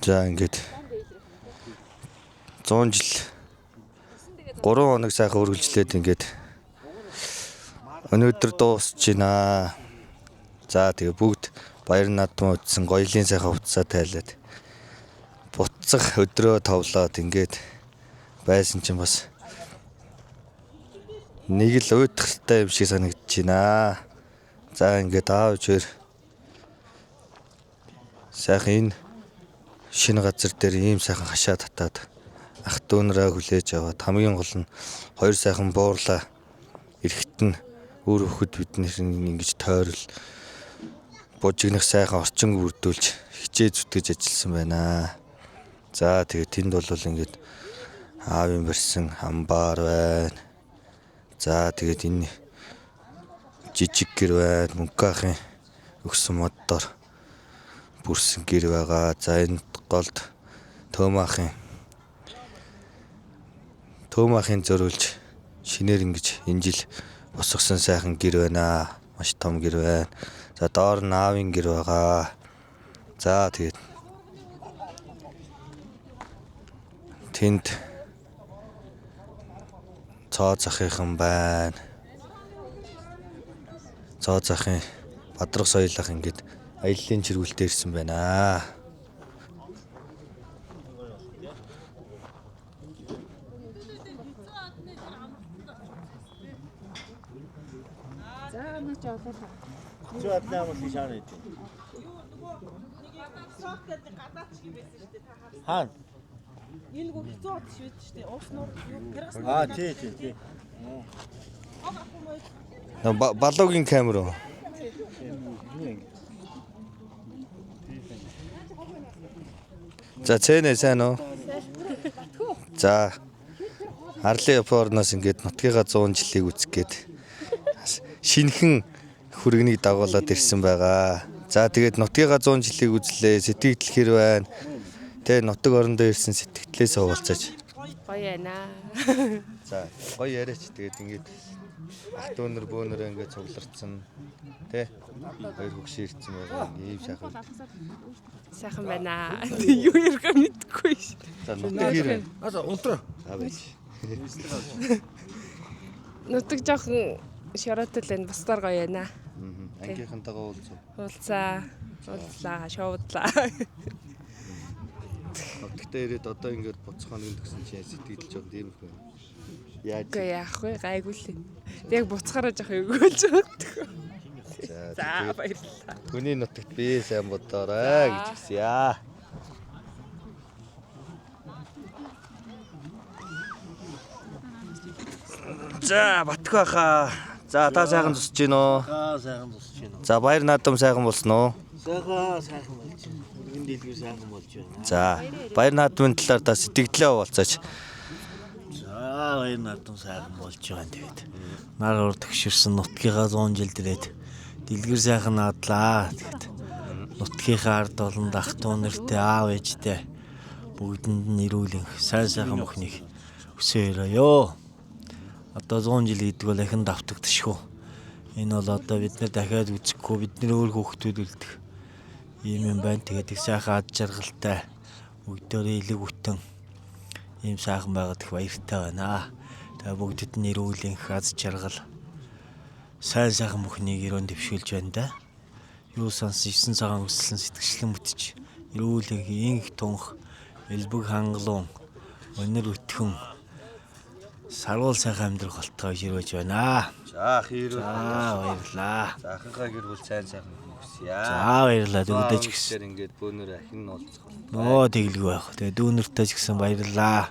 За ингээд 100 жил 3 хоног сайхан үргэлжлээд ингээд өнөөдөр дуусч байна. За тэгээ бүгд баяр наадмаа утсан гоёлын сайхан утсаа тайлаад буцах өдрөө товлоод ингээд байсан чинь бас нэг л уйтгартай юм шиг санагдаж байна. За ингээд аав ичээр сайхан энэ шинэ газар дээр ийм сайхан хашаа татаад ах дүүнрээ хүлээж аваад хамгийн гол нь хоёр сайхан буурлаа эрэхт нь өөр хөхөд биднэр ингэж тойрол бужигнах сайхан орчин бүрдүүлж хичээ зүтгэж ажилласан байна. За тэгээд тэнд бол ингээд аавын барьсан амбаар байна. За тэгээд энэ жижиг гэр байна. Мөнхөө ахын өгсөн моддоор бүрсэн гэр байгаа. За энэ голд Төөмахын зөриулж шинээр ингэж энэ жил босгосон сайхан гэр байна. Маш том гэр байна. За доор нь аавын гэр байгаа. За тэгээд тэнд цоо захынхан байна. Цоо захын Бадрах соёлох ингээд аяллаа чиргүүлтээр ирсэн байна. Haan. Энэ гоо хэцүү бод шүү дээ. Ууснаар юу гаргасан. Тий. Балуугийн камер. За цэнэ сайн уу? За Арлын Японоос ингээд нутгийнхаа 100 жилийг үзэх гээд шинэхэн хүргэнийг дагуулад ирсэн байгаа. За тэгээд нутгийнхаа 100 жилийг үзлээ. Сэтгэл хэр байна? Тэ нутаг орондоо ирсэн сэтгэлээсээ уулзаач. Гоё байна. За гоё яриач тэгээд ингээд ах дүүнэр бөөнөрөө ингээд цугларцсан тэ хоёр хөгшин ирсэн байгаа. Ийм сайхан. Сайхан байна. Юу ярих мэдгүй ш. За нутаг хэр байна? Аса унтраа. Аваач. Нутаг жоохон шороотол байна. Бусдаар гоё байна. Ангийнхантайгаа уулзлаа, шоудлаа. Нутагтаа ирээд одоо ингээд буцах хоногийн төгсөн чинь сэтгэл жоо тийм их байна. Яаж яах вэ? Гайгүй л. Яг буцахаараа жоох өгөөлж байгаа. За баярлалаа. Хүний нутагт би сайн бодоорой гэж хэлье. За Батгүй хаа. За та сайхан тусч гин үү? Сайхан тусч байна. За баяр наадам сайхан болсон уу? Сайхан болж байна. Өргөн дэлгүүр сайхан болж байна. За баяр наадмын талаар та сэтгэлдээ уулзаач. За баяр наадам сайхан болж байгаа тэгээд. Нар уур төгшөрсөн нутгийнхаа 100 жилд ирээд дэлгэр сайхан наадлаа. Тэгээд нутгийнхаа ард олонд ах дүү нартай аав ээжтэй бүгдэнд нь ирүүлэн сайхан мөхнийг өсөөрөө. Одоо 100 жил гэдэг бол ахин давтагдчихгүй. Энэ бол одоо бид нэр дахиад үзэхгүй, бидний өөр хүүхдүүд үлдэх ийм юм байна. Тэгээд их сайхан ад жаргалтай бүгдөө илэг үтэн ийм сайхан байгаад их баяртай байна. Тэгээд бүгдэд нь ирүүлэх аз жаргал сайхан бүхнийг өрөөнд дэвшүүлж байна да. Юу санс 9 цагаан өсөлн сэтгэгчлэн бүтэж ирүүлэх инх тунх элбэг хангалуун өнөр өтгөн сарвал сайхан амьдрах болтгой ширвэж байна. За хэрүү. За баярлаа. За ахынхаа гэр бүл сайхан хүсье. За баярлаа дүүдэж гисэн. Ингээд бөөнөр ахин нь уулзах. Нөө тэгэлгүй байх. Тэгээ дүүнэртэй ч гэсэн баярлаа.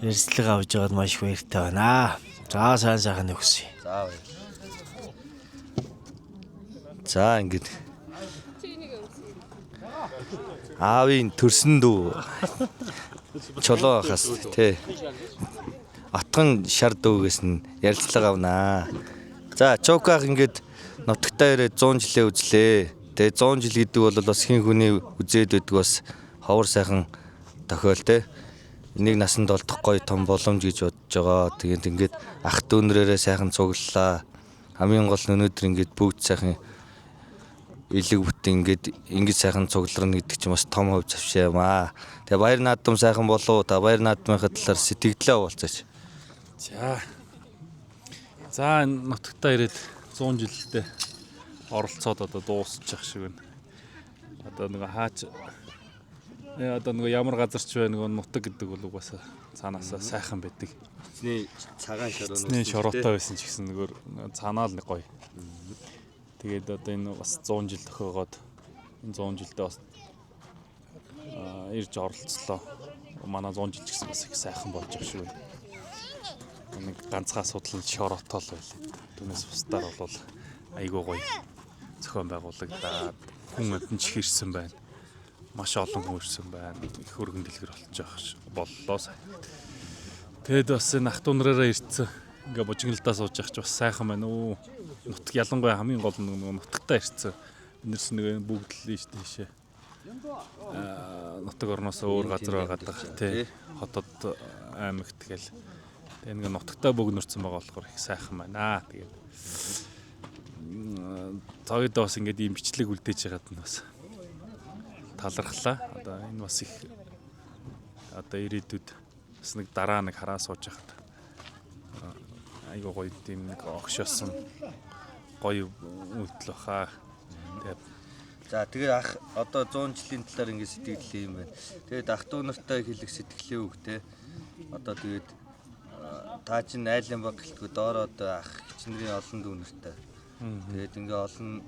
Ярилцлага авч байгаад маш их баяртай байна. За сайхан хүсье. За баярлалаа. За ингээд аавын төрсөн дүү чулуу хас тий. Атган шар дүүгээс нь ярилцлага авнаа. За чоках ингээд нутагтаа ирээд 100 жилээ үзлээ. Тэгээ 100 жил гэдэг бол бас хин хүний үзээд байдаг бас ховор сайхан тохиол те. Энийг насанд олдох гоё том боломж гэж бодож байгаа. Тэгээд ингээд ах дүүнрээрээ сайхан цуглалаа. Хамгийн гол нь өнөөдөр ингээд бүгд сайхан элэг бүт ингэж сайхан цугларна гэдэг чинь бас том хөв завшаа юм аа. Тэгээ баяр наадам сайхан болов. Та баяр наадмынхаа талаар сэтгэлдээ уулзаач. За нутагтаа ирээд 100 жилдээ оролцоод одоо дуусчих шиг байна. Одоо нэг хаач одоо нэг ямар газар ч бай нэг нутаг гэдэг бол угаасаа цаанаасаа сайхан байдаг. Эцний цагаан шороон. Эцний шороотой байсан ч гэсэн нөгөө цаанаа л нэг гоё. Тэгээд одоо энэ бас 100 жил тохиогоод энэ 100 жилдээ бас ирж оролцлоо. Манай 100 жил ч гэсэн бас их сайхан болж байгаа шүү. Нэг ганцхан асуудал нь шороотой л байлаа. Түүнээс бусдаар бол айгүй гоё зохион байгуулагдаад хүн амтэн ч ирсэн байна. Маш олон хүн ирсэн байна. Их өргөн дэлгэр боллоо сайн. Тэгэд бас энэ ах トゥ нараараа ирсэн. Ингээ бужигналдаа сууж явах ч бас сайхан байна уу. Нутаг ялангуяа хамгийн гол нь нөгөө нутагтаа ирсэн. Бид нэг бүгд л ийшээ. Нутаг орноос өөр газар байгаад тий. Хотод аймагт тэгэл. Тэгээ нэг нутагтаа бөгнөрсөн байгаа болохоор их сайхан байна. Тэгээд цагид бас ингээд ийм бичлэг үлдээж байгаад нь бас талархлаа. Одоо энэ бас их одоо ирээдүйд бас нэг дараа нэг хараа сууж байхад айгуу гоё тийм нэг огшоосон гоё үйлдэл баха. За тэгээд ах одоо 100 жилийн талаар ингэ сэтгэлээ юм байна. Тэгээд ах トゥ нартай хэлэх сэтгэлээ үг те. Одоо тэгээд та чинь айлын баг гэлтгүй доор одоо ах хичнэрийн олон дүү нартай. Тэгээд ингээ олон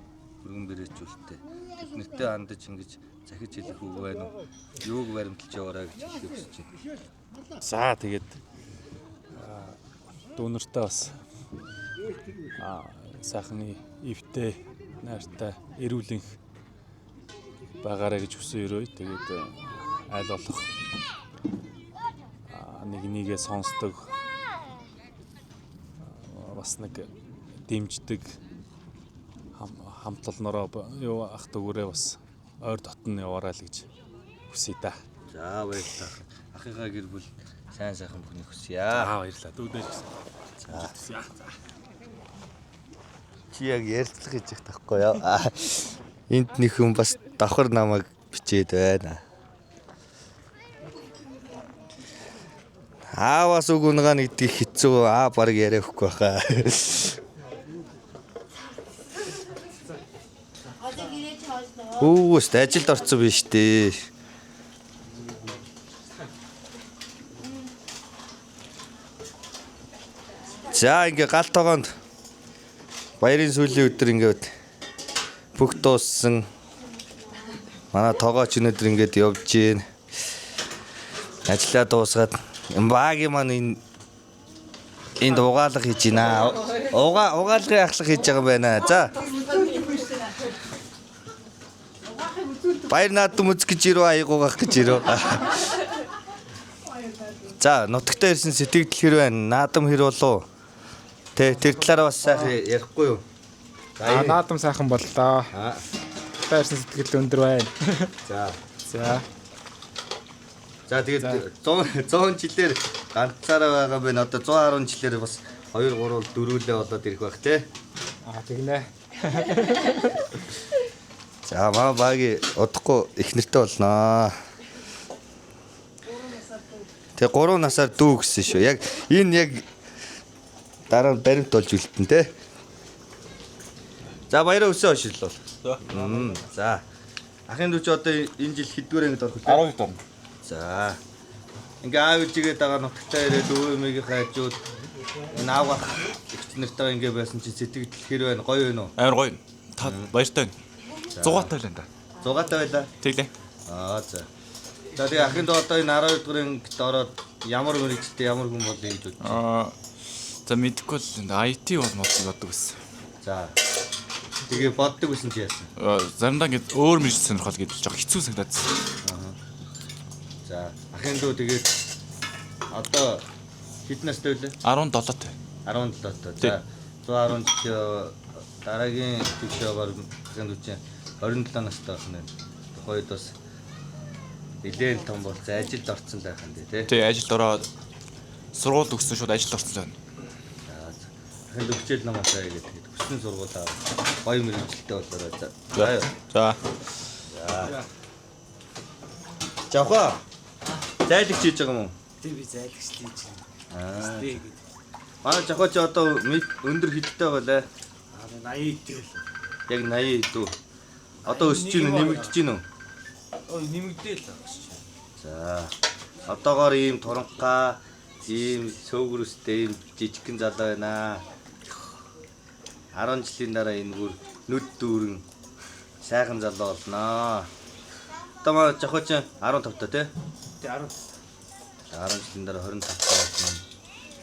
өргөн бэрээчүүлтэй. Бид нэртэй хандаж ингэж захиж хэлэх үг байна уу? Юуг баримталж яваарай гэж хэлэх хүсэж байна. За тэгээд дүүнэртэй бас сайхны ивтэй найртай эрүүлэнх байгаарай гэж хүсэн өрөө. Тэгээд айл болох нэг нэгээ сонсдог бас нэг дэмждэг хамт олноороо юу ах トゥ гүрээ бас ойр дотн яваарай л гэж хүсье та. За баярлалаа. Ахыгаа гэр бүл сайн сайхан бүхнийг хүсье. Баярлалаа. Дүүдэж гэсэн. За. Чи яг ярилцлага хийж их тахгүй яа. Энд нэг хүн бас давхар намайг бичээд байна. Аавас үг унгаа нэгдих хэцүү баг яриа өгөхгүй баха. Өөст ажилд орсон биш дээ. За ингээ галт тогоонд баярын сүүлийн өдөр ингээд бүх дууссан. Манай тоогооч өнөдөр ингээд явж гин. Ажлаа дуусгаад багийн маань энд угаалга хийж байна. Угаалгын ахлах хийж байгаа юм байна. За. Баяр наадам үзэх гэж ирөө аягуугах гэж ирөө. За, нутагтаа ирсэн сэтгэл хэр байна? Наадам хэр болов? Тэр талаараа бас сайхан ярихгүй юу? Наадам сайхан боллоо. Таарсан сэтгэл өндөр байна. За. За тэгээд 100 жилээр ганцаараа байгаа байна. Одоо 110 жилээр бас 2 3 4-лээ болоод ирэх байх те. Тэгнэ. За маа баги удахгүй их нэртэй болноо. Тэгээ 3 насаар дүү гэсэн шүү. Яг энэ яг дараа нь баримт болж үлдэн те. За баяраа өсөө хоширлоо. За. Ахын дүү чи одоо энэ жил хэдгээр ангид орох вэ? 12-д орно. За. Ингээ аав ээжигээ дагаа нутагтаа ирээд өвөөмгийн хайжууд энэ аав ах ихч нартайгаа ингээ байсан чи сэтгэл хэр байна? Гоё байна уу? Амар гоё. Та баяртай байна. 100-аатай байлаа да. 100-аатай байлаа. Тэглээ. За. За тэгээ ахын дөө одоо энэ 12 дугаар ангид ороод ямар мэрэгчтэй ямар хүн болъё гэж бодчих. За мэдгүй л IT бол боддог байсан. За. Тэгээ боддог байсан чи яасан? Заримдаа ингэ өөр мэрэгч сонирхол гэж жоох хэцүү санагдаад. За. Ахын дөө тэгээд одоо хэд настай вэ? 17 тай. 17 тай. За 110 жил дараагийн төвшөөр ахын дүү чинь 27 настай байх нь. Тухайд бас нэлээд том бол ажилд орсон байх нь тий. Тий, ажилд ороод сургууль төгссөн шууд ажилд орсон байна. Ахын хичээл намаасаа гэдэг. Хүссэн сургуулаа гоё мэрэгчлээ болоорой. За. Жавха. Зайлгч хийж байгаа юм уу? Тэг би зайлгч хийж байна. Манай жавха ч одоо өндөр хиттэй байлаа. 80 идэл. Яг 80 дүү. Одоо өсөж гин нэмэгдэж гин үү? Нэмэгдээл багш. За. Одоогоор ийм туранхаа, ийм сөөгрөстэй ийм жижигхэн залуу байна. 10 жилийн дараа энэ бүр нүд дүүрэн сайхан залуу болноо. Одоо манай жавха ч 15 та тий? Тэг 10. 10 жилийн дараа 25 та болно.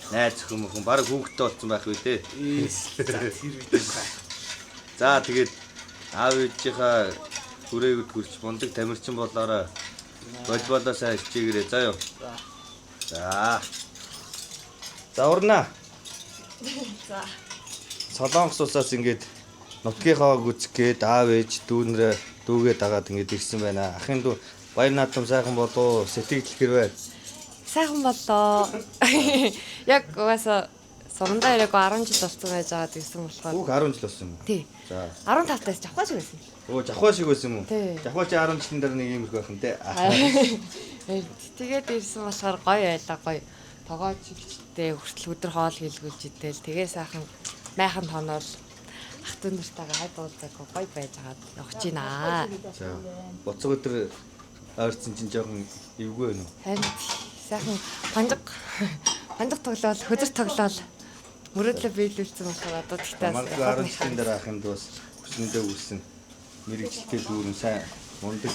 Найз хүмүүс баг хүүхдтэй болсон байх үү те. За тэгээд аав ээжийнхаа хүрээгэд хүрч мундаг тамирчин болоорой. Волейболоо сайн хичээгээрэй заа юу. За. За урна. За. Солонгос улсаас ингээд нутгийнхаа гүцэх гээд аав ээж дүүгээ дагаад ингээд ирсэн байна. Ахын дүү баяр наадам сайхан болоо сэтгэл хэрвээ. Сайхан боллоо. Яг угаасаа сурандаа ирээгүй 10 жил болсон байж байгаа гэсэн болохоор. Хүүх 10 жил болсон юм уу? Тий. За. 15 таас жавхаа шиг байсан. Оо жавхаа шиг байсан юм уу? Тий. Жавхаа чи 10 жилийн дараа нэг юм их байх юм те. Тэгээд ирсэн болохоор гоё байлаа гоё. Тогооч ихтэй хүртэл өдөр хоол хийлгүүлж идэл тэгээ сайхан майхан тоноор ах トゥ нартайгаа хайд уулзаг гоё байж хагаад явж гинаа. За. Боцог өдөр ойрцсон чинь жоохон эвгүй байна уу? Харин сайхан панжиг тоглоал хөдөр тоглоал мөрөдлө биелүүлсэн болохоор одоо тэгтээ Магадгүй 10 жилийн дараа ахын дус хүснэндээ үүссэн мэрэгчлээ дүүрэн сайн мундаг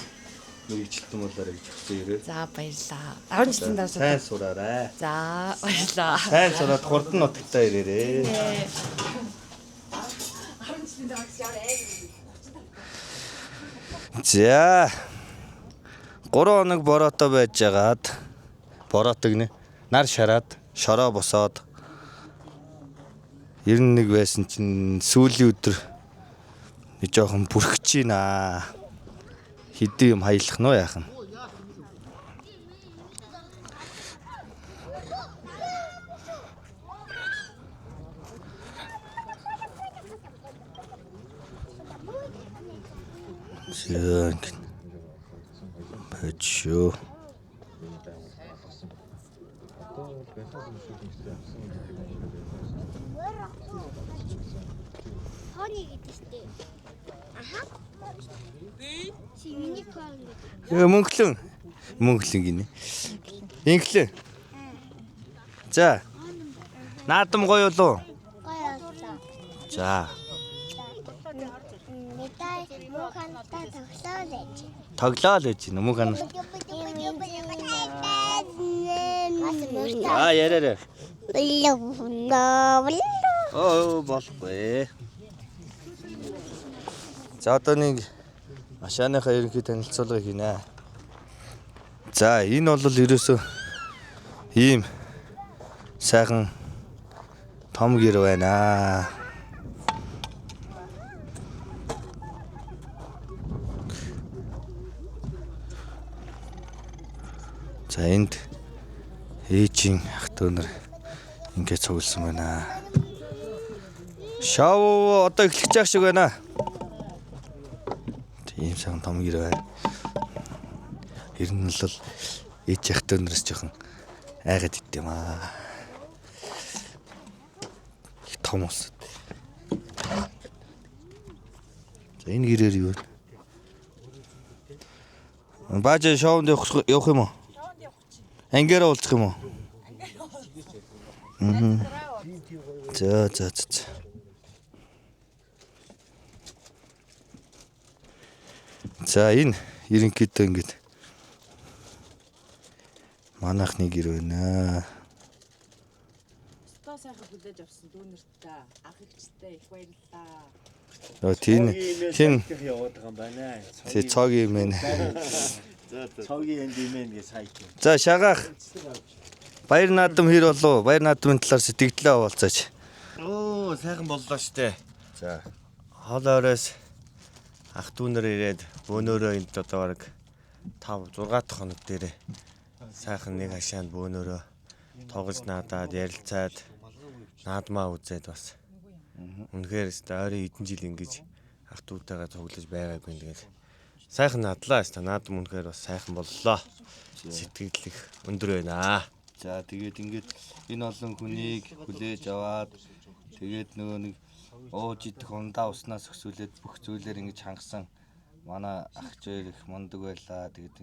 мэрэгчлэн болоорой гэж хүсэж ирээ. За баярлаа. 10 жилийн дараа сайн сураарай. За баярлаа. Сайн сураад хурдан нутагтаа ирээрээ. 10 жилийн дараа яарэ. За. 3 хоног бороотой байжгаад бороотой гинэ. Нар шараад, шороо босоод 91 байсан чинь сүүлийн өдөр нэг жоохон бүрхэж байна. Хэдий юм хаялах нь яах нь. Зэн. Бачо. Хоны гэдэг чинь. Аха. Чи миний хон гэдэг. Мөнгөлөн гинэ. Инглээ. За. Наадам гоё болов уу? Гоё боллоо. За. Медаль мөхантай тоглоол гэж. Тоглоал гэж юм уу гана? Яраарай. Оо болохгүй. За одоо нэг машааныхаа ерөнхий танилцуулгыг хийнэ. За энэ бол ерөөсөө ийм сайхан том гэр байна. За энд ээжийн ах トゥ нар ингээд цугласан байна. Шоу одоо эхлэх чаах шиг байна. Тийм сайхан том гэр байна. Ер нь бол ээж ах トゥ нараас жоохон айгаад ит юм аа. Их том ус. За энэ гэрээр юу вэ? Бааж шоунд явах юм уу? Ангиараа уулзах юм уу? За. За энэ ерөнхийдөө ингэж манайхны гэр байна. Стоо сайхан хүлээж авсан дүүнэртэй ах эгчтэй их баярлалаа. Оо тийм яваад байгаа юм байна. тий цог юм байна. Цогийн энд юм гэж хайх. За шагаах. Баяр наадам хэр болов? Баяр наадмын талаар сэтгэлдээ овалцаач. Оо сайхан боллоо штэ. За. Хоол оройс ах トゥ нар ирээд бөөнөрөө энд одоо баг 5 6 дахь хоног дээр сайхан нэг хашаанд бөөнөрөө тоглож наадаад ярилцаад наадмаа үзээд бас Үнэхээр ойрын хэдэн жил ингэж ах トゥ утайгаа цуглаж байгаагүй. Тэгээд сайхан надлаа шүү. Наадам үнэхээр бас сайхан боллоо. Сэтгэл их өндөр байна. За тэгээд ингээд энэ олон хүнийг хүлээж аваад тэгээд нөгөө нэг ууж идэх ундаа уснаас өсвөлээд бүх зүйлээр ингэж хангасан манай ах хоёр их мундаг байлаа. Тэгээд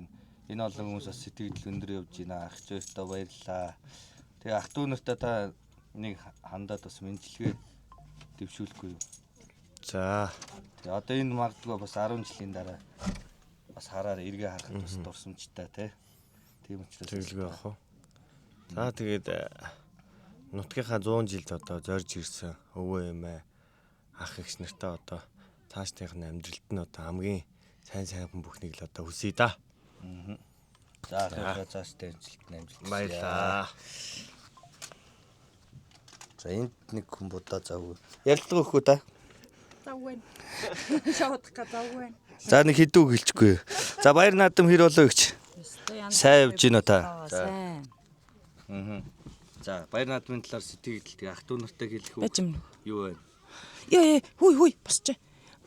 энэ олон хүмүүс бас сэтгэл өндөр явж байна. Ах хоёртоо баярлалаа. Тэгээ ах トゥ нартай та нэг хандаад бас мэдлэгээ дэвшүүлэхгүй юу? За. Тэгээ одоо энэ магадгүй бас 10 жилийн дараа бас хараар эргээ харахад бас дурсамжтай тий. Тийм учраас тэгэлгүй ах уу. За тэгээд нутгийнхаа 100 жилд одоо зорж ирсэн өвөө эмээ ах эгч нартай одоо цаашдынхны амьдралд нь одоо хамгийн сайн бүхнийг л одоо хүсье да. За ахыгаа цаашдаа амжилт. Баярлаа. За энд нэг хүн будаа завгүй. Ярилцлага өгөх үү та? Завгүй. Шавдах га завгүй. За нэг хэдүү гэлчихгүй. За баяр наадам хэр болоо гэж. Сайн явж гинөө та. Сайн. За баяр наадмын талаар сэтгэл ах トゥ нартай хэлэх үү? Юу вэ? Яа хүй босч.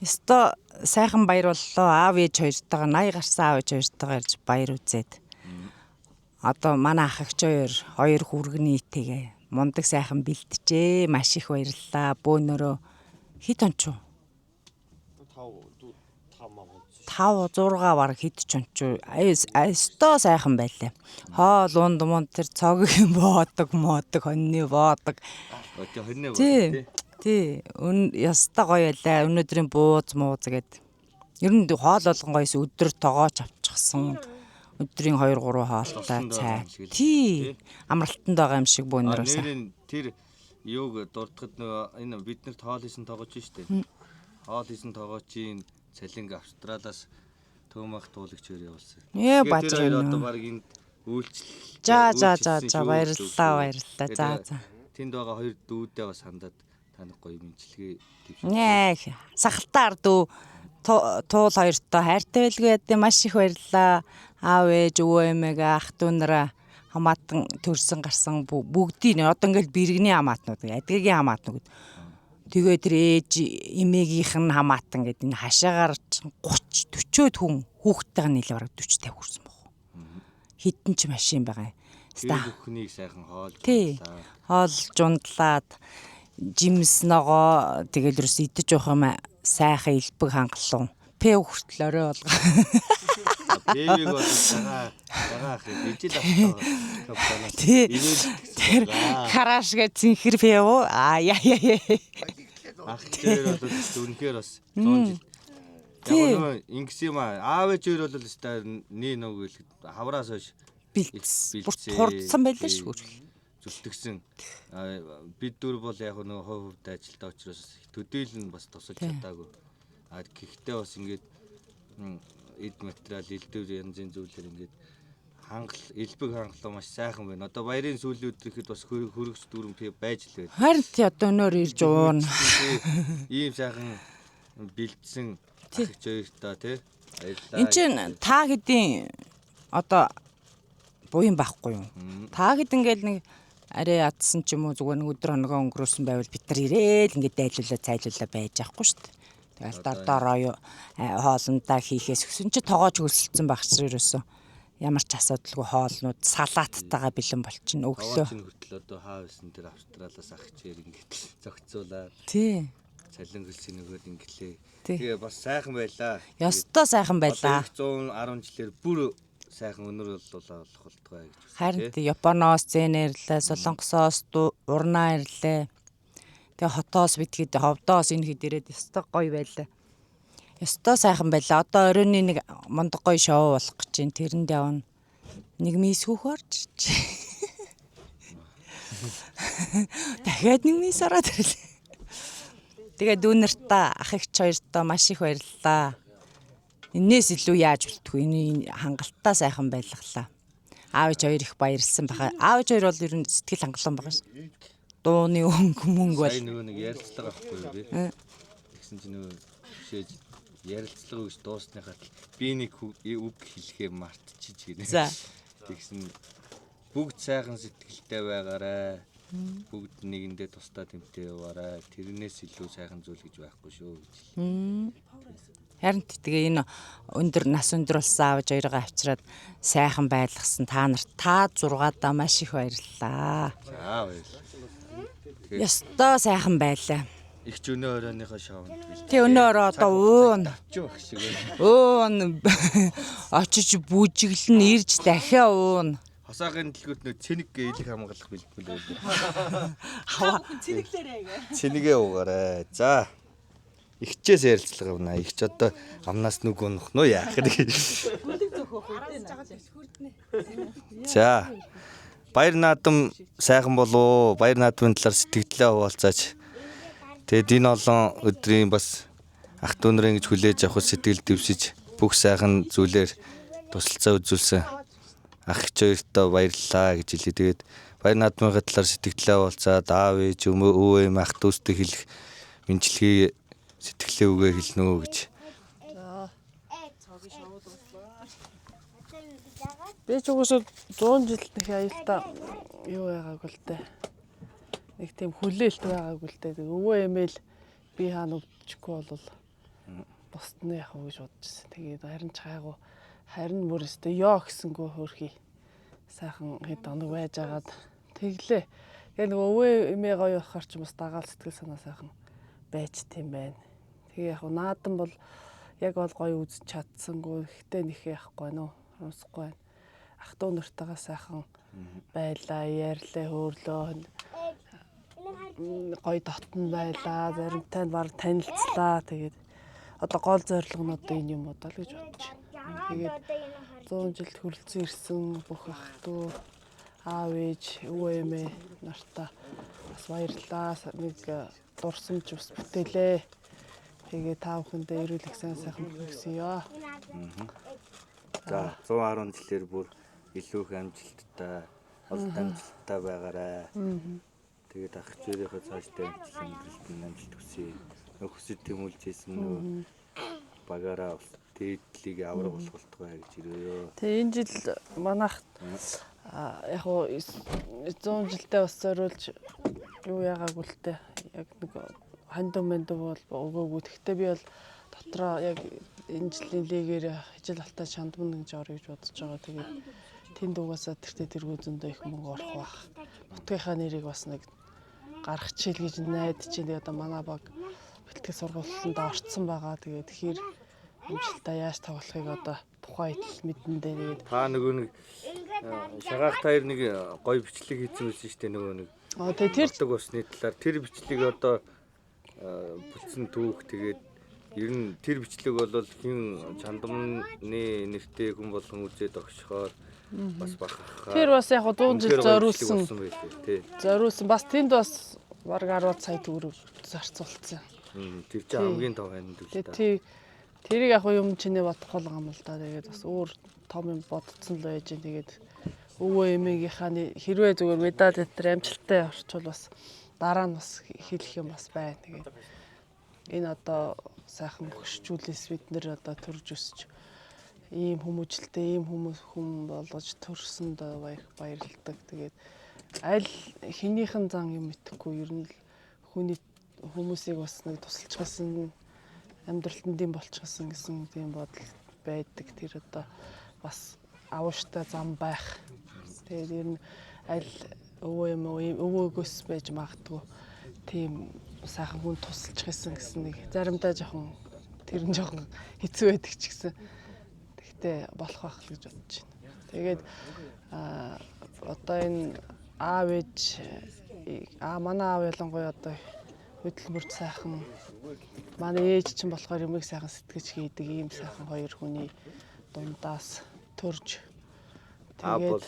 Өстой сайхан баяр боллоо. Аав ээж хоёртойгоо 80 гарсан аав ээж хоёртойгоо ирж баяр үзээд. Одоо манай ах эгч хоёр хүргэнийтэйгээ мундаг сайхан бэлтжээ. Маш их баярлалаа. Бөөнөрөө хэд он ч 5 6 баг хэд ч он ч өстой сайхан байлаа. Хоол унд мунд тэр цогийн боодог хоньны боодог. Өтө хоньны боодог тий. Яста гоё байлаа. Өнөөдрийн бууз мууз гээд. Ер нь хоол болгон гоёс өдөр тогооч авчихсан. Өдрийн 2 3 хоолтой цай. Тий. Амралтанд байгаа юм шиг бөөнөрөөс. Тэр юуг дурдахад нөгөө энэ биднэрт хоол хийсэн тоогооч штэ. Хоол хийсэн тоогоочийн цалинг Австралиас Төөмах туулагч хоёр явуулсан. Бааж байна. Одоо баг энд үйлчлэл. За баярлалаа. За. Тэнд байгаа хоёр дүүдээ бас хандаад танах гоё мэдлэгээ дэвшүүлсэн. Нээ. Сахалтаар дүү туул хоёртой хайртай байлгүй маш их баярлалаа. Аав ээж өвөө эмээгээ ах トゥ нараа хамаатан төрсөн гарсан бүгдийг одоо ингээл бэргэний хамаатнууд адгийн хамаатнууд. Тэгээ тэр ээж эмээгийнх нь хамаатан гэдэг энэ хашаагаар 30 40-од хүн хүүхдтэйгээ нийлээ бараг 40 50 хүрсэн баг. Хитэн ч машин байгаа. Хүүхнийг сайхан хоолж. Тий. Хоолж ундлаад жимс ногоо тэгэл ерөөс идэж явах юм сайхан элбэг хангалуун. Пэ хүртэл орой болгоо. Пэвиг бол цагаа ах ижил авах. Тий. Тэр караш гэж зинхэр пэв. Яа. Ах тэр бол үнэхээр бас 100 жил. Яг нь ингэс юм аав ээж хоёр бол өстой нээ нөгөө хавраас хойш бэлдсэн. Хурдсан байлаа шүү. Зүтгсэн. Бид дүүр бол яг нөгөө хувьд ажилдаа учраас төдийл нь бас тусалж чадаагүй. Гэхдээ бас ингээд эд материал элдвэр янзын зүйлэр ингээд элбэг хангалуун маш сайхан байна. Одоо баярын сүүлийн өдрөхэд бас хөргөс дүүрэн байж л байна. Харин тий одоо өнөөр ирж уuna. Ийм сайхан бэлдсэн ах хоёртаа тий. Баярлалаа. Энд чинь та хэдийн одоо буян байхгүй юу? Та хэд ингээл нэг арай ядсан ч юм уу зүгээр нэг өдөр хоногоо өнгөрөөсөн байвал бид нар ирээл ингээд дайлуулаа цайлуулаа байж яахгүй шүү дээ. Тэгэл доороо хоолндоо хийхээс өсөн чи тоогооч хөлсөлцөн байх ч ерөөсөө ямар ч асуудалгүй хоолнууд салааттайгаа бэлэн болчихно өглөө. Хүртэл одоо хаа байсан тэр Австралиас ах чээр ингээд зөгцүүлээ. Тий. Цалин хөлсийн нөгөөд ингэлээ. Тэгээ бас сайхан байлаа. Ёстой сайхан байлаа. 110 жилээр бүр сайхан өнөр боллоо болох болтугай гэж. Харин Японоос зээн ирлээ, Солонгосоос урнаа ирлээ. Тэгээ хотоос бидгээд ховдоос энэ хэд ирээд ёстой гоё байлаа. Ёстой сайхан байлаа. Одоо оройны нэг мундаг гоё шоу болох гэж байна. Тэрэнд явна. Нэг мис хүүх орж. Дахиад нэг мис ороод ирлээ. Тэгээ дүүнэртээ ах эгч хоёртоо маш их баярлалаа. Энээс илүү яаж үлдэх вэ? Энэ хангалттай сайхан байлгалаа. Аав ээж хоёр их баярлсан баха. Аав ээж хоёр бол ер нь сэтгэл хангалуун байгаа ш. Дууны мөнгө бол нөгөө нэг ярилцлага авахгүй юу? Тэгсэн чинь нөгөө шээж ярилцлага гэж дуусныхаа би нэг үг хэлэхээ мартчихж гинэ. За. Тэгсэн бүгд сайхан сэтгэлтэй байгаарай. Бүгд нэгэндээ тусдаа тэмтэй яваарай. Тэрнээс илүү сайхан зүйл гэж байхгүй шүү гэж. Харин тэгээ энэ өндөр нас өндөр болсон аавж хоёроо авчираад сайхан байлгасан та нарт та 6-аа маш их баярлалаа. За баярлалаа. Ёстой сайхан байлаа. Игч өнөө оройныхоо шоунд бил. Тэ өнөө ороо одоо уун. Ч байх шиг байна. Уун очиж бүжиглэн ирж дахиа уун. Хосоогийн дэлгүүрт нөө цэник ээлэг хамгаалах бэлтгэл байлаа. Хава Цэниглээрээ. Цэнигээ угаарай. За. Игчээс ярилцлага авна. Игч одоо амнаас нүг унах нөө яах вэ? Гүлэг зөхөх үү? За. Баяр наадам сайхан болов. Баяр наадмын талаар сэтгэлдээ хуваалцаач. Тэгэд энэ олон өдрийн бас ах дүү нарын гэж хүлээж авах сэтгэл дэвшиж бүх сайхан зүйлээр тусалцаа үзүүлсэн ах ч хоёртоо баярлалаа гэж хэлээ. Тэгээд баяр наадмын талаар сэтгэлдээ хуваалцаад аав ээж өвөө эм ах дүүстэй хэлэх мэдлэгийг сэтгэлээ үгээ хэлнэ үү гэж. Би ч угсаа 100 жил их аюултай юу байгаагүй л дээ. Нэг тийм хүлээлт байгаагүй л дээ. Өвөө эмээл би хаана өвдөхгүй бол бусдны яах вэ гэж бодчихсон. Тэгээд харин чайгуу харин мөрөстэй ёо гэсэнгөө хөрхий сайхан хэд оног байж агаад тэглээ. Яг нэг өвөө эмээ гоё байхаар ч бас дагаал сэтгэл санаа сайхан байж тийм байна. Тэгээ яг наадам бол яг бол гоё үзэж чадсангүй. Гэхдээ нэх яахгүй нөө. Хонсохгүй байна. Ах дүү нартайгаа сайхан байлаа, ярьлаа, хөөрлөө. Гоё дотн байлаа, заримтай нь баг танилцлаа. Тэгээд одоо гол зорилго нь одоо энэ юм уу даа л гэж бодож байна. Тэгээд 100 жилд хүрэлцэн ирсэн бүх ах дүү, аав ээж, өвөө эмээ нартаа бас баярлалаа. Нэг дурсамж бас бүтээлээ. Тэгээ та бүхэндээ эрүүл их сайхан хүсье. За 110 жилээр бүр илүү их амжилттай, олон амжилттай байгаарай. Тэгээд ах чирийнхээ цаашдаа амжилт хүсье. Нөхөсөд тэмүүлжсэн нөө багаараа дээдлийг авраг болохгүй гэж ирээё. Тэгээ энэ жил манайх яг уу 100 жилдээ бас зориулж юу яагаагүй л дээ. Яг нэг хандуу мэндүү бол өгөөгүй. Гэхдээ би бол дотроо яг энэ жилийн лигээр хижил алтаа шандман гэж орё гэж бодож байгаа. Тэгээд тэнд угаасаа тэргүү зөндөө их мөнгө орох бах. Нутгийнхаа нэрийг бас нэг гаргах чил гэж найдаж чинь. Тэгээд одоо манай баг бэлтгэл сургалтанд орцсон байгаа. Тэгээд тэгэхээр амжилтаа яаж тоглохыг одоо тухайн идэл мэдэн дээ. Тэгээд та нөгөө нэг шагаах таяр нэг гоё бичлэг хийсэн байсан шүү дээ нөгөө нэг. тэр усны талаар тэр бичлэг одоо бүтсэн түүх тэгээд ер нь тэр бичлэг бол хин чандамны нэртэй хүн болгон үзээд огшохоор бас бахархаа. Тэр бас яг 100 жил зориулсан тий. Зориулсан бас тэнд бас бараг 10 сая төгрөг зарцуулсан. Тэр чинь хамгийн том хайнд л та. Тий. Тэрийг яг юм чинээ бодохгүй юм л да. Тэгээд бас өөр том юм бодцсон л байж. Тэгээд өвөө эмээгийнхаа хэрвээ зүгээр медаль дээр амжилттай орчвол бас дараа нь бас хэлэх юм бас байна. Тэгээд энэ одоо сайхан хөшчүүлээс бид нэр одоо төрж өсч ийм хүмүүжлтэй ийм хүн болгож төрсөнд баярлалдаг. Тэгээд аль хинийхэн зан юм итгэхгүй ер нь л хүмүүсийг бас нэг тусалж гисэн амьдралтанд юм болчихсон гэсэн тийм бодол байдаг. Тэр одоо бас авууштай зам байх. Тэгээд ер нь аль өвөөгөөс байж магадгүй тийм сайхан хүн тусалж гисэн гэсэн нэг заримдаа жоохон тэр нь жоохон хэцүү байдаг ч гэсэн тэгтээ болох байх л гэж бодож байна. Тэгээд одоо энэ аав ээж манай аав ялангуяа одоо хөдөлмөрт сайхан манай ээж чинь болохоор юмыг сайхан сэтгэж хийдэг ийм сайхан хоёр хүний дундаас төрж тэгээд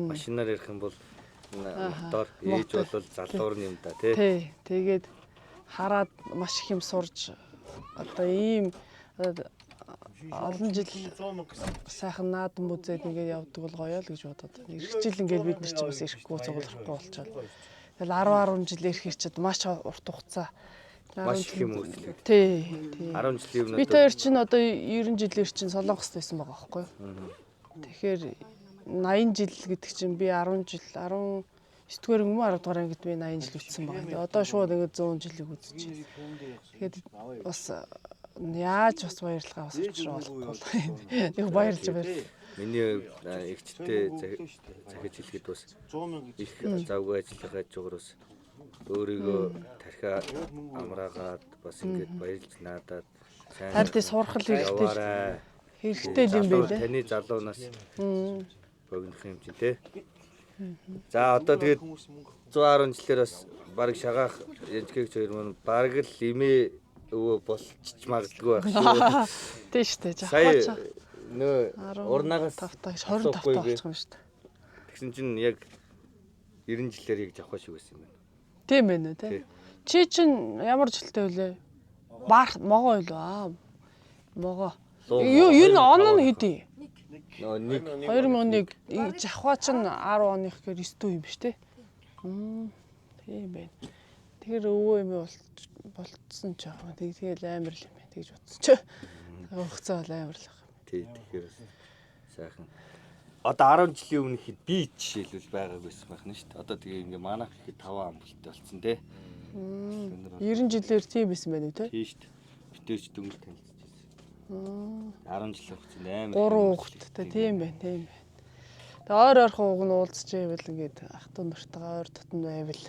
машинаар ярих юм бол мотор ээж бол залуур юм да тий. Тэгээд хараад маш их юм сурж одоо ийм олон жил сайхан наадам үзээд ингээд явдаг бол гоё л гэж бодоод. Ирэх жил ингээд бид нар ч бас ирэхгүй цуглахгүй болчихвол. Тэгэл 10 жил ирэхэр чад маш урт хугацаа. Маш их юм үзлээ. Тий. 10 жилийн өмнө бид хоёр чинь одоо 90 жилээр чинь Солонгост байсан байгаа байхгүй юу? Тэгэхээр 80 жил гэдэг чинь би 10 жил 19 9-р өнгө 10 дугаар ангид би 80 жил үтсэн байгаа. Одоо шууд ингээд 100 жилиг үзэж байна. Тэгэхээр бас яаж бас баярлахаа бас учраа болохгүй. Нэг баярлж байна. Миний эгчтэй захиж хэлэхэд бас их завгүй ажиллах ажигураас өөрийгөө тархиа амраагаад бас ингэж баярлж наадаад сайн Харин сурах хэрэгтэй юм байна. Таны залуунаас богинох юм чи тэ. За одоо тэгээд 110 жилээр бас баг шагаах янжкэгч хоёр маань баг л имээ өвөө болчих магадгүй байх шүү. Тийм шүү дээ. Сая нөө урнаагаас 25 таа болчих юм шүү дээ. Тэгсэн чинь яг 90 жилээр яг завхаа шиг байсан юм байна. Тийм байна үү те. Чи чинь ямар жилтэй вүлээ? Могоо юу аа? Могоо. Юу ер нь он нь хэдий? 2001 завхаа чинь 10 оных гэхээр 9 юм биш те. Тийм байна. Тэгэхээр өвөө эмээ болцсон ч аа. Тэгэл амар л юм байна. Тэгж бодсон ч. Хугацаа бол амар л байна. Тий, тэгэхээр сайхан. Одоо 10 жилийн өмнө хэд би жишээлбэл байгаагүйсэн байх нь шүү дээ. Одоо тэгээ ингээ манайх ихэд 5 амбалтай болсон те. 90 жилээр тийм байсан байна уу те? Тийм шүү дээ. Битэрч дөнгөж танилцчихсан. 10 жил хугацаанд амар. 3 хүүхэдтэй тийм байна, тийм байна. Тэгээ ойрхон уг нь уулзч байвал ингээд ах トゥ нартайгаа ойр дотн байвал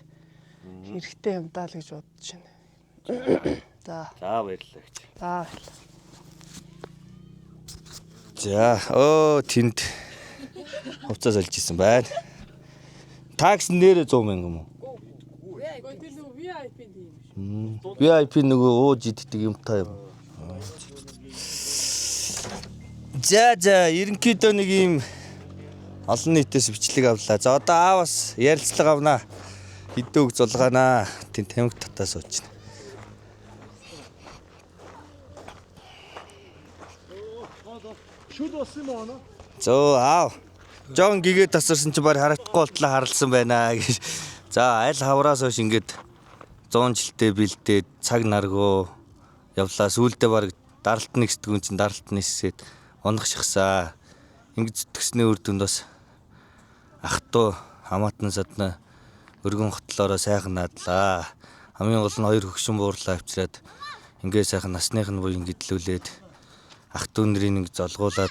хэрэгтэй юм даа л гэж бодож байна. За. За баярлалаа гэж. За баярлалаа. За тэнд хувцас олж исэн байна. Такс нэрээ 100 мянга юм уу? VIP нөгөө ууж иддэг юм та юм. За ерөнхийдөө нэг юм олон нийтээс бичлэг авлаа. За одоо аавас ярилцлага авнаа. Хэдүүг зулгаанаа. Тэн тамхи татаа суучна. Зөө аав. Жон гэгээ тасарсан чи баг харагдахгүй болтлоо харалсан байна гэж. За аль хавраас хойш ингээд 100 жилдээ бэлдээд цаг наргуу явлаа. Сүүлдээ баг даралт нэгсдгүүн чин даралт нисээд унах шахсаа. Ингэж зүтгэсний үр дүнд бас ах トゥ хамаатан садна өргөн хотлоороо сайхан наадлаа. Хамгийн гол нь хоёр хөгшин буурлаа авчираад ингээд сайхан насных нь буян гэдлүүлээд ах トゥ нэрийг нэг золгуулад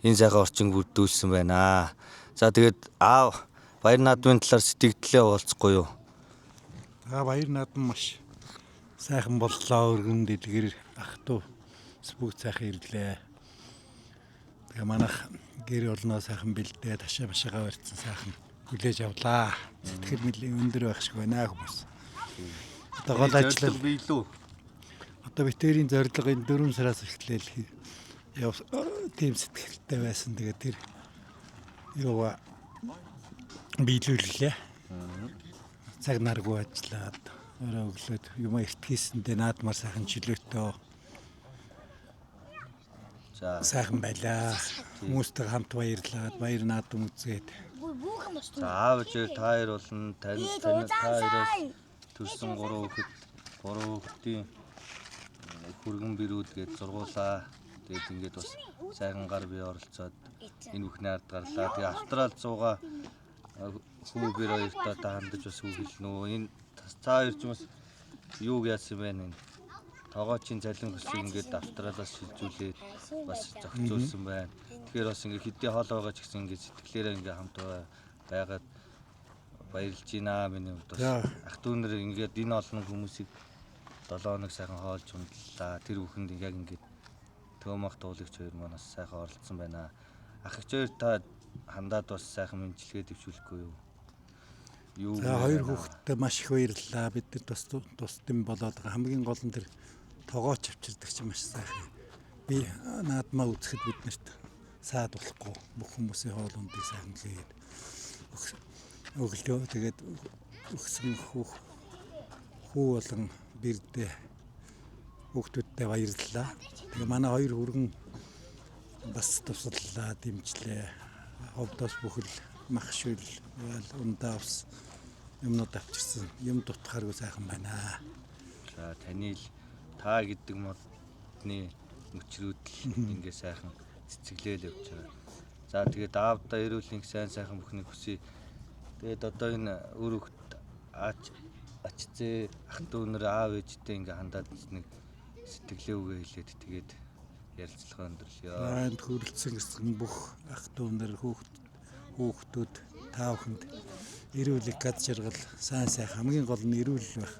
энэ сайхан орчин бүрдүүлсэн байна. За тэгээд аав баяр наадмын талаар сэтгэлдээ уулзахгүй юу? Баяр наадам маш сайхан боллоо. Өргөн дэлгэр ах トゥ бүгд сайхан ирлээ. Тэгээ манайх гэр олноо сайхан бэлдээ ташаа машаага барьсан сайхан хүлээж авлаа. Сэтгэл мэлийн өндөр байх шиг байна хүмүүс. Одоо гол ажил биелүү. Одоо битэрийн зорилго энэ 4 сараас эхлээл тийм сэтгэлтэй байсан. Тэгээ тэр юугаа биелүүллээ. Цаг наргүй ажиллаад өрөө өглөөд юм эртгийсэндээ наадмаар сайхан чөлөөтөө сайхан байлаа. Хүмүүстэй хамт баярлаад баяр наадам үзээд. За аав ээж та хоёр болно. Таны хоёроос төрсэн 3 хүүхдийн хүргэн бэрүүд гээд сургуулаа. Тэгээд ингээд бас сайхан гар бие оролцоод энэ бүхний ард гарлаа. Тэгээ Австрал 100-га хүү бэр хоёртоо та хандаж бас үг хэлнэ. Энэ та хоёр ч бас юу яасан бэ энэ? Тоогоочийн цалин хөсийг ингээд Австралиас шилжүүлээд бас зохицуулсан байна. Тэгэхээр бас ингээд хэдий хоол байгаа ч гэсэн ингээд сэтгэлээрээ ингээд хамт байгаад баярлж байна миний хувьд бас. Ах トゥ нэр ингээд энэ олон хүмүүсийг 7 хоног сайхан хоолж ундлаа. Тэр бүхэнд яг ингээд Төөмөх туулагч хоёр маань бас сайхан оролцсон байна. Ах эгч хоёр та хандаад бас сайхан мэнчилгээ дэвшүүлэхгүй юу? За хоёр хүүхэдтэй маш их баярлалаа. Биднэрт бас тусдим болоод байгаа. Хамгийн гол нь тэр тогооч авчирдаг чинь маш сайхан. Би наадмаа үзэхэд биднэрт саад болохгүй. Бүх хүмүүсийн хоол ундыг сайхан хийгээд өглөө тэгээд өгсөн хүү болон бэрдээ хүүхдүүдтэй баярлалаа. Тэгээ манай хоёр хүргэн бас туслалаа, дэмжлээ. Ховдоос бүхэл махшил, ундаа ус юмнууд авчирсан. Юм дутхааргүй сайхан байна. За таны л та гэдэг модны мөчрүүд ингээ сайхан цэцэглээл явж байгаа. За тэгээд аавда эрүүл их сайн сайхан бүхнийг хүсье. Тэгээд одоо энэ үр хөвгт ачцээ ах дүүнэр аав ээжтэй ингээ хандаад нэг сэтгэлээ үгээ хэлээд тэгээд ярилцлага өндөрлөё. Энд хүрэлцэн гэсэн бүх ах дүүнэр хүүхдүүд та бүхэнд эрүүл гад жаргал сайн сайхан хамгийн гол нь эрүүл байх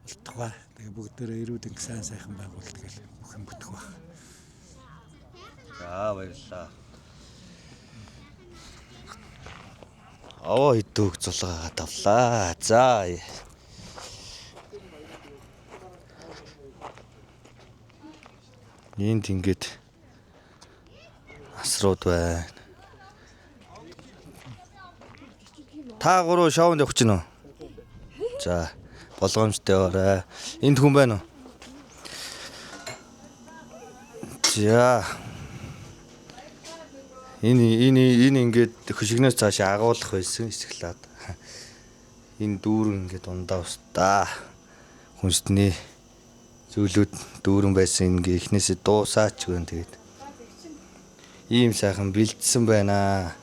болтугай. Тэгээ бүгдээрээ эрүүл сайн сайхан байгуулдаг гэл бүх юм бүтэх баг. За баярлалаа. Аваа идэвх зулгаа давлаа. За. Энд ингээд асрууд байна. Та гурав шоунд явах чинь үү? За, болгоомжтой орой. Энд хүн байна уу? За. Энэ ингээд хөшигнөөс цааш агуулах байсан эсгэлээд. Энэ дүүрэн ингээд ундаа устаа. Хүнсний зүйлүүд дүүрэн байсан ингээ ихнээсээ дуусаач гэн тэгээд. Ийм сайхан бэлдсэн байна.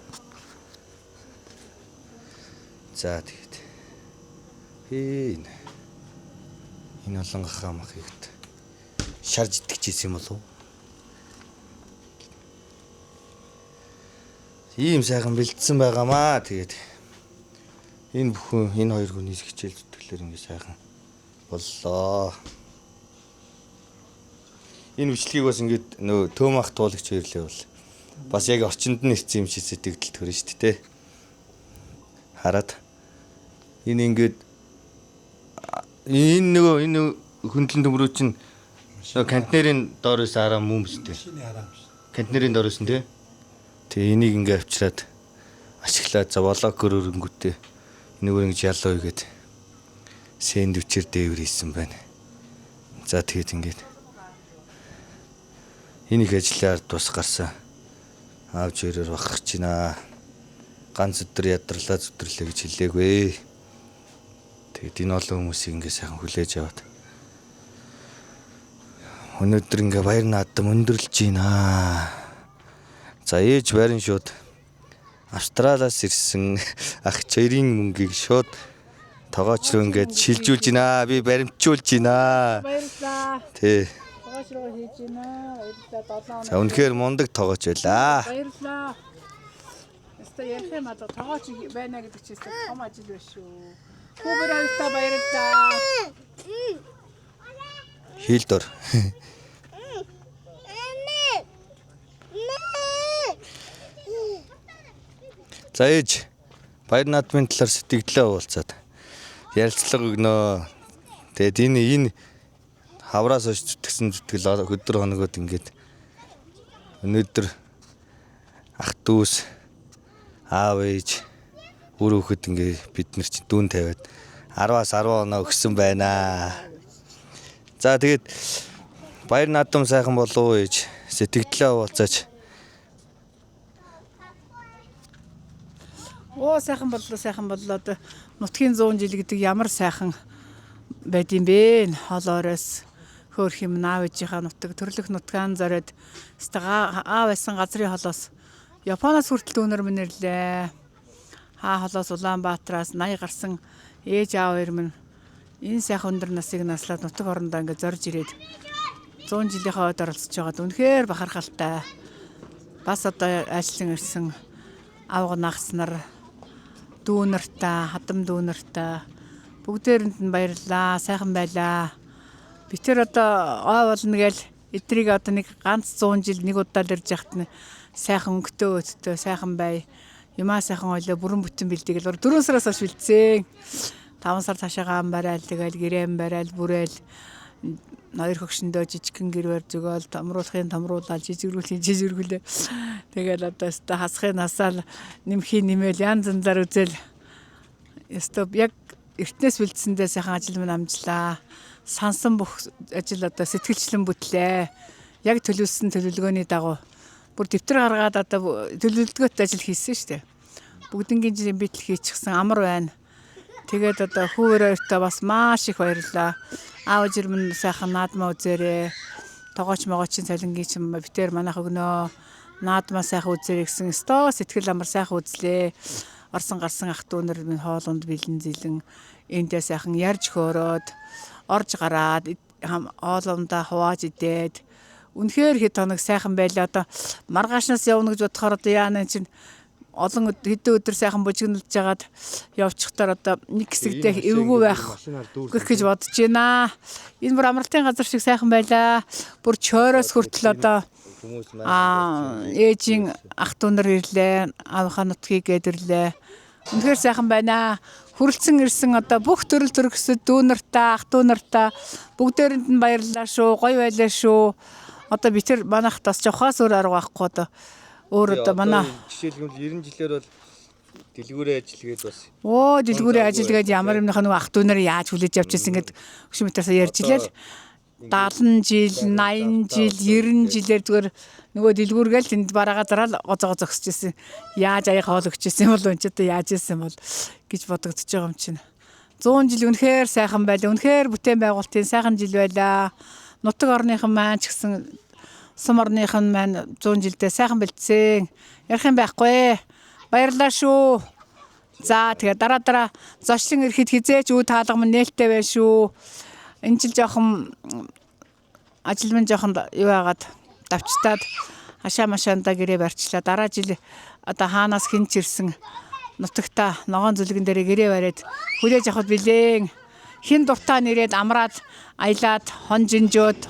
За тэгээд. Энэ олонгохоо махыгт шарж итгэжсэн юм болов уу? Ийм сайхан бэлдсэн байгаамаа. Тэгээд энэ бүхэн энэ хоёр хүний хичээл зүтгэлээр ингэ сайхан боллоо. Энэ бичлэгийг бас ингэ нөө төөмах туулагч ирлээ бол бас яг орчинд нь ирсэн юм шиг сэтгэл төрнө шүү дээ. Хараад энэ ингэ энэ хөндлөн төмрөө чинь контейнерын доороос араа мөн биз дээ. Контейнерын доороос нь тий. Тэгээ энийг ингээ авчираад ашиглаад за волокер өрөнгөтэй энэгээр ингэж ялуу игээд сэндвичээр дээвэр хийсэн байна. За тэгээд ингээд энийг ажиллаар тус гарсан аавч өрөөр бахарч байна. Ганц өдөр ядарлаа зүтрлээ гэж хэлээгүй. Тэгээд энэ олон хүмүүсийг ингээ сайхан хүлээж аваад өнөөдөр ингээ баяр наадам өндөрлж байна. За ээж байрын шууд Австралиас ирсэн ах чирийн мөнгийг шууд тогооч руу ингээд шилжүүлж байна. Би баримтжуулж байна. Баярлалаа. Тий. Тогооч руу хийж байна. Баярлалаа. 7 За үнэхээр мундаг тогооч байлаа. Баярлалаа. Өстө ярих юм аа тогооч байна гэдэг чинь том ажил байна шүү. Хүүгээрээ баярлалаа. Хийлдор. За ээж баяр наадмын талаар сэтгэлдээ уулзаад ярилцлага өгнө. Тэгээд энэ хавраас хойш зүтгэсэн зүтгэл өдөр хоногод ингээд өнөөдөр ах дүүс аав ээж үр хөхөд ингээд бид нар чи дүүн тавиад 10-аас 10 оноо өгсөн байна. За тэгээд баяр наадам сайхан болов уу ээж сэтгэлдээ уулзаач. Оо сайхан боллоо. Одоо нутгийн 100 жил гэдэг ямар сайхан байд юм бэ? Хол оройс хөөх юм аав ээжийнхаа нутаг төрлөх нутгаан зориод аав байсан газрын холоос Японоос хүртэл өнөр мэнэрлээ. Хаа холоос Улаанбаатараас 80 гарсан ээж аав хоёр минь энэ сайхан өндөр насыг наслаад нутаг орондоо ингээд зорж ирээд 100 жилийнхаа ойд оролцож байгаад үнэхээр бахархалтай. Бас одоо айлчлан ирсэн авга нагс нар дүүнэртээ, хадам дүүнэртээ бүгдээрэнд нь баярлалаа. Сайхан байлаа. Би тэр одоо ой болно гээл эдрийг одоо нэг ганц 100 жил нэг удаа л ирж яхад нь сайхан өнгөтэй өттэй сайхан бай. Юмаа сайхан ойлоо бүрэн бүтэн бэлдээ гэл 4 сараас хойш бэлдсэн. 5 сар цаашаа барайл тэгэл гэрээн барайл бүрээл ноёр хөгшөндөө жижигхэн гэрвэр зөгөөл томруулахын томруулаад жижигрүүлээ. Тэгэл одоо өстө хасахын насаал нэмхийн нэмэл янз янзаар үзэл өстө яг эртнээс бэлдсэндээ сайхан ажил минь амжлаа. Сансан бүх ажил одоо сэтгэлчлэн бүтлээ. Яг төлөвлөсөн төлөвлөгөөний дагуу бүр дэвтэр гаргаад одоо төлөвлөлтгөөт ажил хийсэн шүү дээ. Бүгднгийн жин битэл хийчихсэн амар байна. Тэгээд одоо хүүгээрээ өртөө бас маш их баярлалаа. Аав ээж минь сайхан наадмаа үзээрээ тогооч могоочийн цалингийн чинь битээр манайх өгнөө. Наадмаа сайхан үзээрэй гэсэн өстөө сэтгэл амар сайхан үзлээ. орсон гарсан ах дүүнэр минь хоолунд бэлэн зэлэн эндээ сайхан ярьж хөөрөөд орж гараад хоолундаа хувааж идээд үнэхээр хэд хоног сайхан байлаа. Одоо маргаашнаас явна гэж бодохоор одоо яана чинь олон хэдэн өдөр сайхан бужигналж жагаад явчихтаар одоо нэг хэсэгдээ эвгүй байх гэж бодож байна. Энэ бүр амралтын газар шиг сайхан байлаа. Бүр чойроос хүртэл одоо ээжийн ах дүүнэр ирлээ, аавынхаа нутгийг гэдэрлээ. Үнэхээр сайхан байна. Хүрэлцэн ирсэн одоо бүх төрөл төрөсөд дүүнэртээ, ах дүүнэртээ бүгдээрэнд нь баярлалаа шүү. Гоё байлаа шүү. Одоо би тэр манайх бас жохоос өөр арга байхгүй одоо өөр одоо манай жишээлбэл 90 жилээр бол дэлгүүрийн ажилгээд бас дэлгүүрийн ажилгээд ямар юмнах нөгөө ах дүүнэр яаж хүлээж авчихсан гэдэг хөшөө метрасаа ярьж илээ л 70 жил 80 жил 90 жилээр зүгээр нөгөө дэлгүүргээл тэнд бараагаа дараал гозоо зогсчихсэн яаж аяа хоол өгчээсэн бол энэ ч одоо яаж ийсэн бол гэж бодогдож байгаа юм чинь 100 жил үнэхээр сайхан байлаа үнэхээр бүтээн байгуулалтын сайхан жил байлаа нутаг орныхан маань ч гэсэн сум орныхан маань 100 жилдээ сайхан бэлдсэн. Ярих юм байхгүй. Баярлалаа шүү. За тэгээ дараа зочлон ирэхэд хизээч үе таалга мань нээлттэй байна шүү. Энэ жил жоохон ажил минь жоохон юу яагаад давчтаад хашаа машаанда гэрээ барьчлаа. Дараа жил одоо хаанаас хинч ирсэн нутагта ногоон зүлгэн дээр гэрээ бариад хүлээж авахд билээ. Хин дуртай нэрээд амраад аялаад хон жинжөөд